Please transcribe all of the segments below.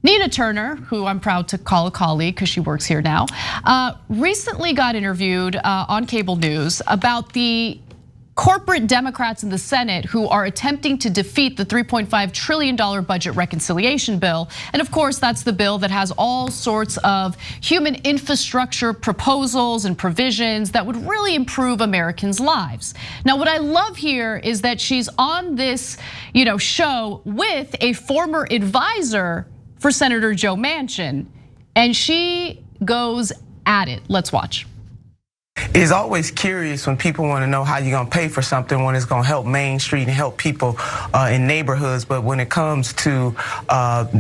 Nina Turner, who I'm proud to call a colleague because she works here now, recently got interviewed on cable news about the corporate Democrats in the Senate who are attempting to defeat the $3.5 trillion budget reconciliation bill. And of course, that's the bill that has all sorts of human infrastructure proposals and provisions that would really improve Americans' lives. Now, what I love here is that she's on this, show with a former advisor for Senator Joe Manchin, and she goes at it. Let's watch. It's always curious when people want to know how you're gonna pay for something when it's gonna help Main Street and help people in neighborhoods. But when it comes to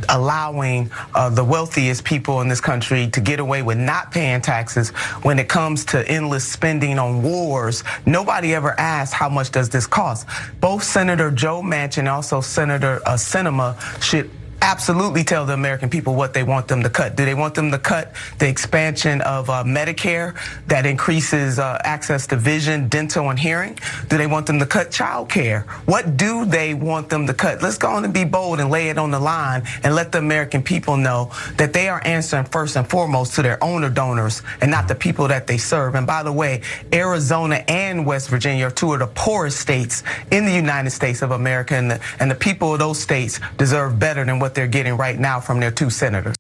allowing the wealthiest people in this country to get away with not paying taxes, when it comes to endless spending on wars, nobody ever asked how much does this cost. Both Senator Joe Manchin and also Senator Sinema should absolutely tell the American people what they want them to cut. Do they want them to cut the expansion of Medicare that increases access to vision, dental, and hearing? Do they want them to cut child care? What do they want them to cut? Let's go on and be bold and lay it on the line and let the American people know that they are answering first and foremost to their owner donors and not the people that they serve. And by the way, Arizona and West Virginia are two of the poorest states in the United States of America, and the people of those states deserve better than what they're getting right now from their two senators.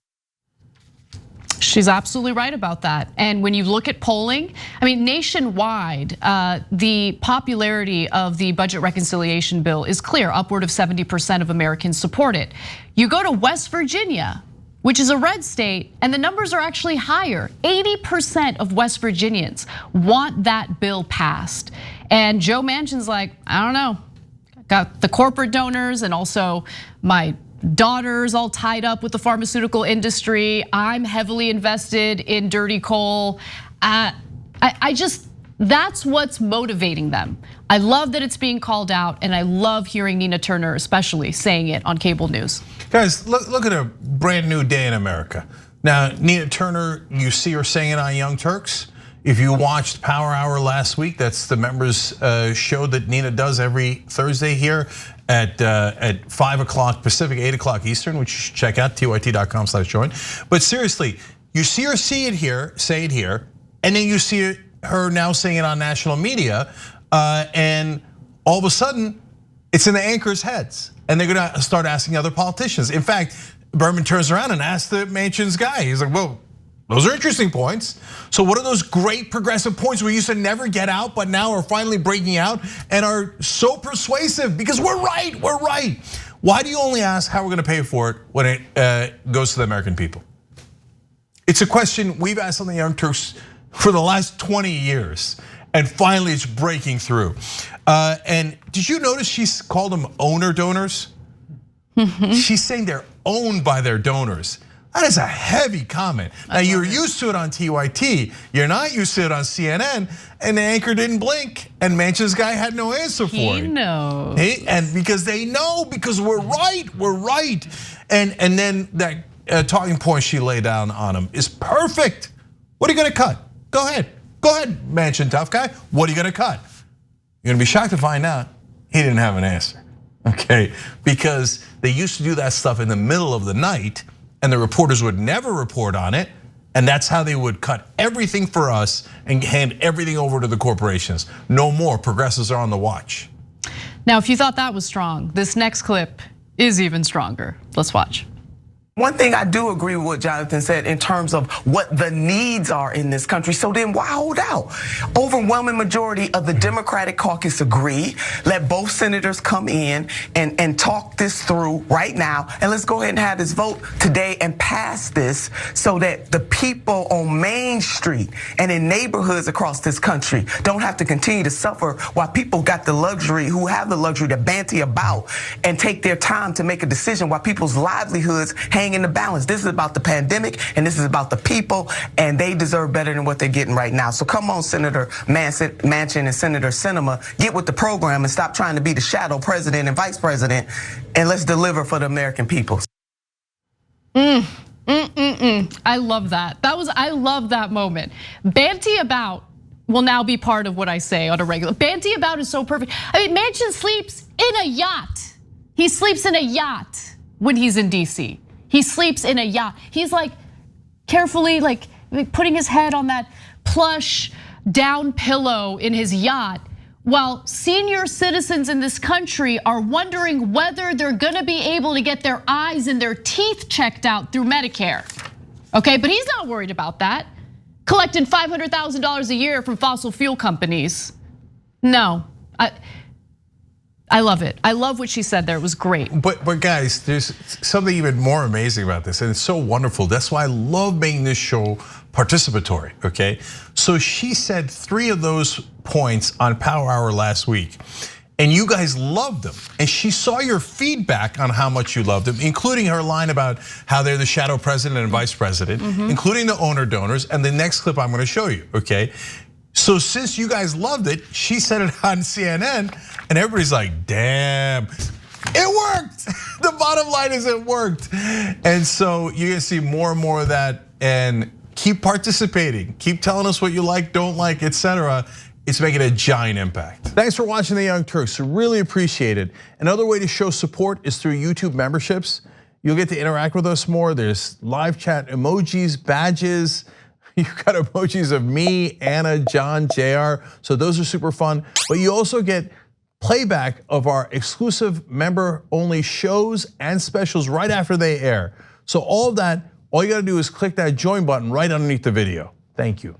She's absolutely right about that. And when you look at polling, nationwide, the popularity of the budget reconciliation bill is clear. Upward of 70% of Americans support it. You go to West Virginia, which is a red state, and the numbers are actually higher. 80% of West Virginians want that bill passed. And Joe Manchin's like, I don't know, got the corporate donors and also my daughter's all tied up with the pharmaceutical industry. I'm heavily invested in dirty coal. That's what's motivating them. I love that it's being called out, and I love hearing Nina Turner especially saying it on cable news. Guys, look at a brand new day in America. Now, Nina Turner, you see her saying it on Young Turks. If you watched Power Hour last week, that's the members' show that Nina does every Thursday here at 5 o'clock Pacific, 8 o'clock Eastern, which you should check out, tyt.com/join. But seriously, you see her say it here, and then you see her now saying it on national media, and all of a sudden, it's in the anchors' heads, and they're gonna start asking other politicians. In fact, Berman turns around and asks the Manchin's guy, he's like, well, those are interesting points. So what are those great progressive points we used to never get out, but now are finally breaking out and are so persuasive? Because we're right. Why do you only ask how we're gonna pay for it when it goes to the American people? It's a question we've asked on the Young Turks for the last 20 years, and finally it's breaking through. And did you notice she's called them owner donors? She's saying they're owned by their donors. That is a heavy comment. Now you're used to it on TYT, you're not used to it on CNN, and the anchor didn't blink, and Manchin's guy had no answer for it. He knows. And because they know, because we're right. And then that talking point she laid down on him is perfect. What are you gonna cut? Go ahead, Manchin, tough guy. What are you gonna cut? You're gonna be shocked to find out he didn't have an answer, okay? Because they used to do that stuff in the middle of the night, and the reporters would never report on it, and that's how they would cut everything for us and hand everything over to the corporations. No more, progressives are on the watch. Now, if you thought that was strong, this next clip is even stronger. Let's watch. One thing I do agree with what Jonathan said in terms of what the needs are in this country. So then why hold out? Overwhelming majority of the Democratic caucus agree. Let both senators come in and talk this through right now. And let's go ahead and have this vote today and pass this so that the people on Main Street and in neighborhoods across this country don't have to continue to suffer while people got the luxury, who have the luxury to banty about and take their time to make a decision while people's livelihoods hang in the balance. This is about the pandemic, and this is about the people, and they deserve better than what they're getting right now. So come on, Senator Manchin and Senator Sinema, get with the program and stop trying to be the shadow president and vice president, and let's deliver for the American people. I love that. I love that moment. Banty about will now be part of what I say on a regular. Banty about is so perfect. Manchin sleeps in a yacht. He sleeps in a yacht when he's in DC. He sleeps in a yacht. He's like carefully like putting his head on that plush down pillow in his yacht, while senior citizens in this country are wondering whether they're gonna be able to get their eyes and their teeth checked out through Medicare. Okay, but he's not worried about that. Collecting $500,000 a year from fossil fuel companies. No, I love it. I love what she said there, it was great. But guys, there's something even more amazing about this, and it's so wonderful. That's why I love making this show participatory, okay? So she said 3 of those points on Power Hour last week, and you guys loved them. And she saw your feedback on how much you loved them, including her line about how they're the shadow president and vice president, including the owner donors, and the next clip I'm gonna show you, okay? So since you guys loved it, she said it on CNN, and everybody's like, damn, it worked. The bottom line is it worked. And so you're gonna see more and more of that, and keep participating. Keep telling us what you like, don't like, etc. It's making a giant impact. Thanks for watching The Young Turks, really appreciate it. Another way to show support is through YouTube memberships. You'll get to interact with us more. There's live chat emojis, badges. You've got emojis of me, Anna, John, JR, so those are super fun. But you also get playback of our exclusive member-only shows and specials right after they air. So all of that, all you gotta do is click that join button right underneath the video. Thank you.